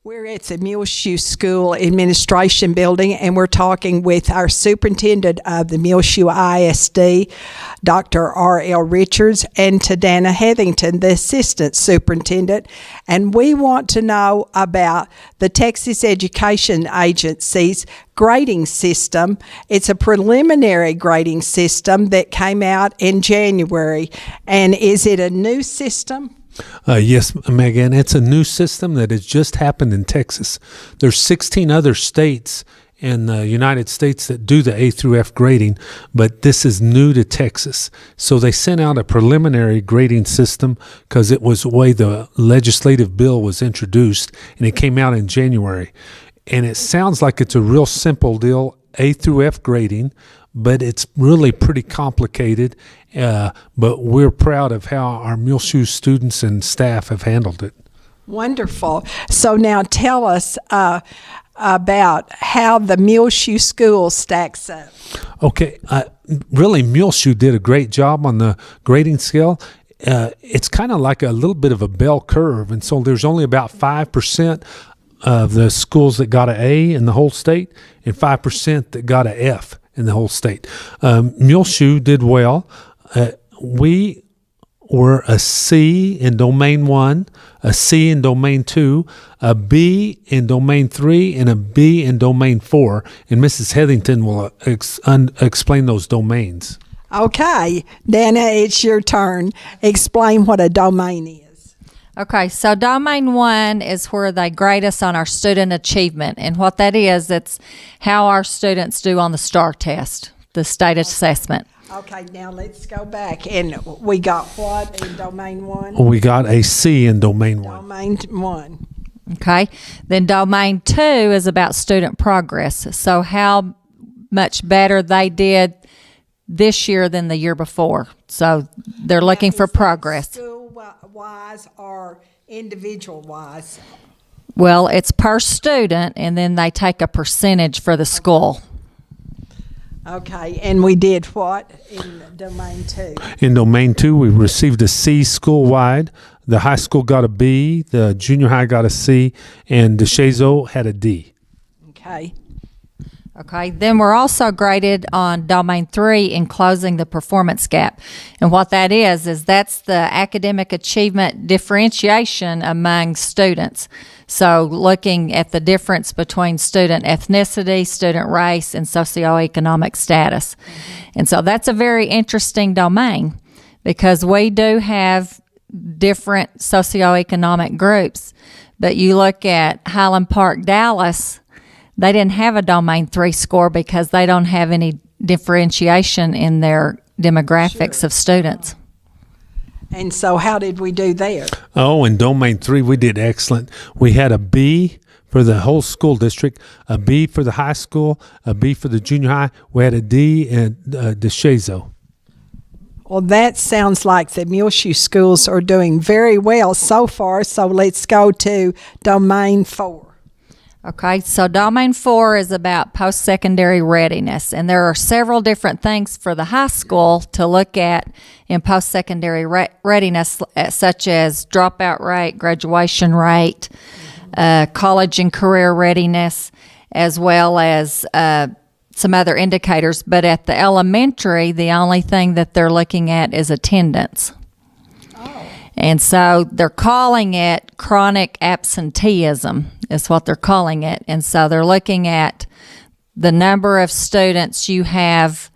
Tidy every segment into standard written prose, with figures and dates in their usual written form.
We're at the Muleshoe School Administration Building, and we're talking with our superintendent of the Muleshoe ISD, Dr. R.L. Richards, and to Dani Heathington, the assistant superintendent. And we want to know about the Texas Education Agency's grading system. It's a preliminary grading system that came out in January. And is it a new system? Yes, Megan, it's a new system that has just happened in Texas. There's 16 other states in the United States that do the A through F grading, but this is new to Texas. So they sent out a preliminary grading system because it was the way the legislative bill was introduced, and it came out in January. And it sounds like it's a real simple deal, A through F grading, but it's really pretty complicated. But we're proud of how our Muleshoe students and staff have handled it. Wonderful. So now tell us about how the Muleshoe school stacks up. Okay. Really, Muleshoe did a great job on the grading scale. It's kind of like a little bit of a bell curve, and so there's only about 5% of the schools that got an A in the whole state and 5% that got an F in the whole state. Muleshoe did well. We were a C in Domain 1, a C in Domain 2, a B in Domain 3, and a B in Domain 4. And Mrs. Heathington will explain those domains. Okay, Dani, it's your turn. Explain what a domain is. Okay, so Domain 1 is where they grade us on our student achievement. And what that is, it's how our students do on the STAR test, the state assessment. Okay, now let's go back. And we got what in Domain 1? We got a C in Domain 1. Domain 1. Okay, then Domain 2 is about student progress. So how much better they did this year than the year before. So they're looking for progress. School-wise or individual-wise? Well, it's per student, and then they take a percentage for the school. Okay, and we did what in Domain 2? In Domain 2, we received a C school-wide. The high school got a B, the junior high got a C, and DeShazo had a D. Okay. Okay, then we're also graded on Domain 3 in closing the performance gap. And what that is that's the academic achievement differentiation among students. So looking at the difference between student ethnicity, student race, and socioeconomic status. And so that's a very interesting domain because we do have different socioeconomic groups. But you look at Highland Park, Dallas, they didn't have a Domain 3 score because they don't have any differentiation in their demographics of students. And so how did we do there? Oh, in Domain 3, we did excellent. We had a B for the whole school district, a B for the high school, a B for the junior high. We had a D in DeShazo. Well, that sounds like the Muleshoe schools are doing very well so far. So let's go to Domain 4. Okay, so Domain 4 is about post-secondary readiness, and there are several different things for the high school to look at in post-secondary readiness, such as dropout rate, graduation rate, college and career readiness, as well as some other indicators. But at the elementary, the only thing that they're looking at is attendance. And so they're calling it chronic absenteeism is what they're calling it. And so they're looking at the number of students you have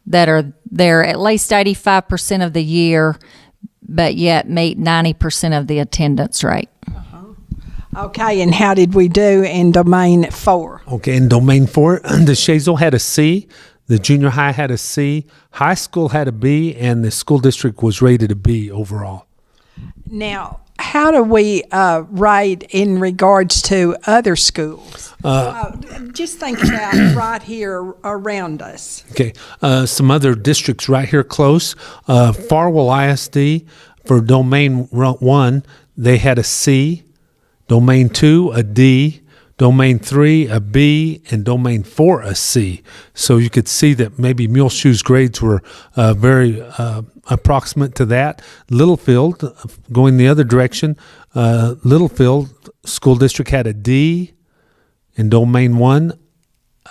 that are there at least 85% of the year, but yet meet 90% of the attendance rate. Okay, and how did we do in Domain 4? Okay, in Domain 4, the DeShazo had a C, the junior high had a C, high school had a B, and the school district was rated a B overall. Now, how do we rate in regards to other schools? Just think about right here around us. Okay, some other districts right here close. Farwell ISD, for Domain 1, they had a C. Domain 2, a D. Domain 3 a B, and Domain 4 a C. So you could see that maybe Muleshoe's grades were very approximate to that. Littlefield, going the other direction, Littlefield School District had a D in Domain 1,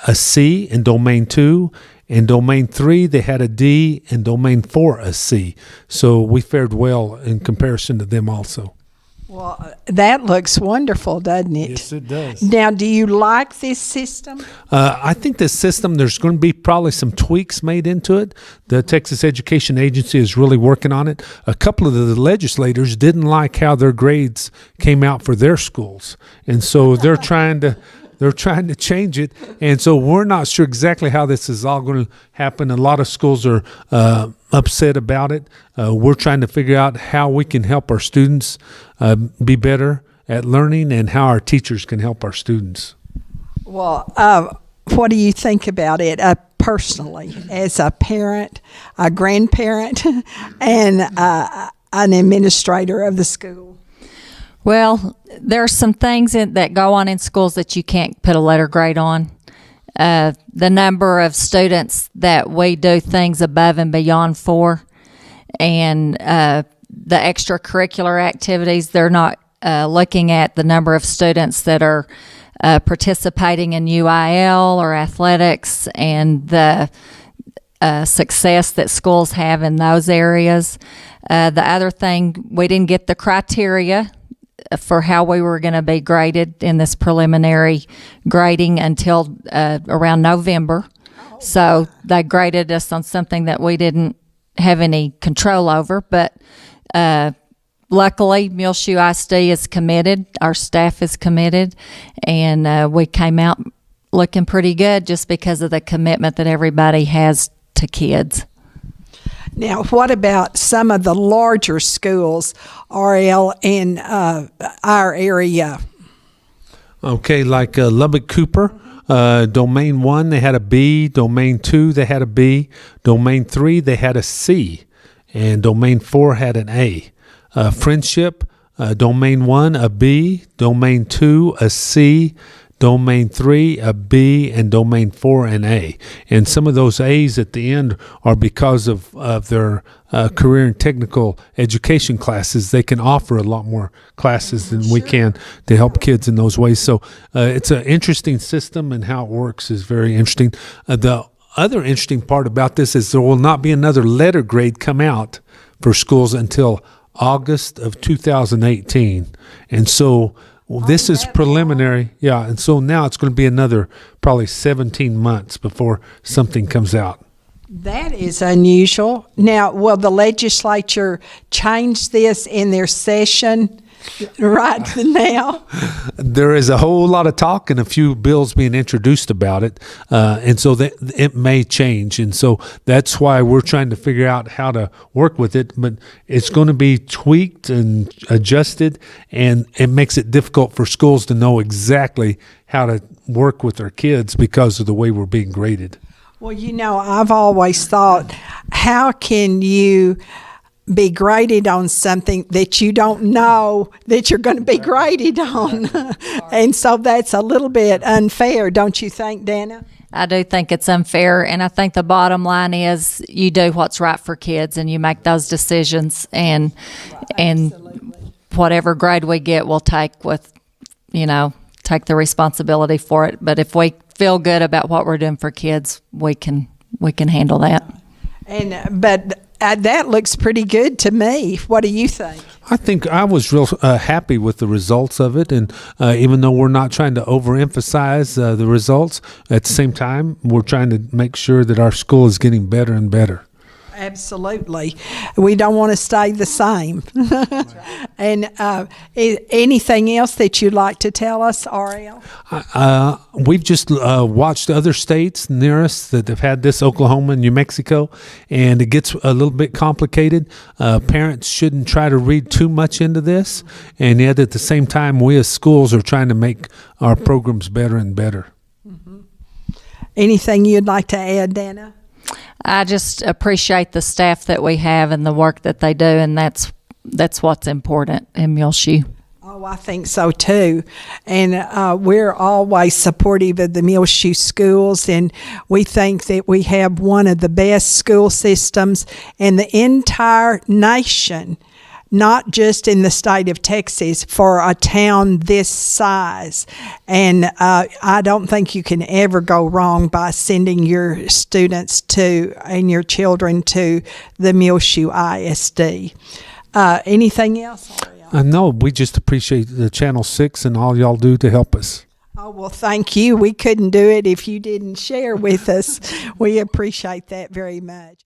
a C in Domain 2, in Domain 3, they had a D, and Domain 4, a C. So we fared well in comparison to them also. Well, that looks wonderful, doesn't it? Yes, it does. Now, do you like this system? I think this system, there's going to be probably some tweaks made into it. The Texas Education Agency is really working on it. A couple of the legislators didn't like how their grades came out for their schools, and so they're trying to change it, and so we're not sure exactly how this is all going to happen. A lot of schools are upset about it. We're trying to figure out how we can help our students be better at learning and how our teachers can help our students. Well, what do you think about it personally, as a parent, a grandparent, and an administrator of the school? Well, there are some things that go on in schools that you can't put a letter grade on. The number of students that we do things above and beyond for, and the extracurricular activities, they're not looking at the number of students that are participating in UIL or athletics and the success that schools have in those areas. The other thing, we didn't get the criteria for how we were going to be graded in this preliminary grading until around November. So they graded us on something that we didn't have any control over. But luckily, Muleshoe ISD is committed. Our staff is committed. And we came out looking pretty good just because of the commitment that everybody has to kids. Now, what about some of the larger schools, RL, in our area? Okay, like Lubbock Cooper, Domain 1, they had a B. Domain 2, they had a B. Domain 3, they had a C. And Domain 4 had an A. Friendship, Domain 1, a B. Domain 2, a C. Domain 3, a B, and Domain 4, an A. And some of those A's at the end are because of their career and technical education classes. They can offer a lot more classes than we can to help kids in those ways. So it's an interesting system, and how it works is very interesting. The other interesting part about this is there will not be another letter grade come out for schools until August of 2018. And so this is preliminary, yeah, and so now it's going to be another probably 17 months before something comes out. That is unusual. Now, will the legislature change this in their session right now? There is a whole lot of talk and a few bills being introduced about it, and so that it may change, and so that's why we're trying to figure out how to work with it. But it's going to be tweaked and adjusted, and it makes it difficult for schools to know exactly how to work with their kids because of the way we're being graded. Well, you know, I've always thought, how can you be graded on something that you don't know that you're going to be graded on? And so that's a little bit unfair, don't you think, Dana? I do think it's unfair, and I think the bottom line is you do what's right for kids and you make those decisions, and whatever grade we get, we'll take take the responsibility for it. But if we feel good about what we're doing for kids, we can handle that. But that looks pretty good to me. What do you think? I think I was real happy with the results of it, and even though we're not trying to overemphasize the results, at the same time, we're trying to make sure that our school is getting better and better. Absolutely. We don't want to stay the same. And anything else that you'd like to tell us, Ariel? We've just watched other states near us that have had this, Oklahoma and New Mexico, and it gets a little bit complicated. Parents shouldn't try to read too much into this, and yet at the same time, we as schools are trying to make our programs better and better. Mm-hmm. Anything you'd like to add, Dana? I just appreciate the staff that we have and the work that they do, and that's what's important in Muleshoe. Oh, I think so too. And we're always supportive of the Muleshoe schools, and we think that we have one of the best school systems in the entire nation, not just in the state of Texas, for a town this size. And I don't think you can ever go wrong by sending your students to and your children to the Muleshoe ISD. Anything else? No, we just appreciate the Channel 6 and all y'all do to help us. Oh, well, thank you. We couldn't do it if you didn't share with us. We appreciate that very much.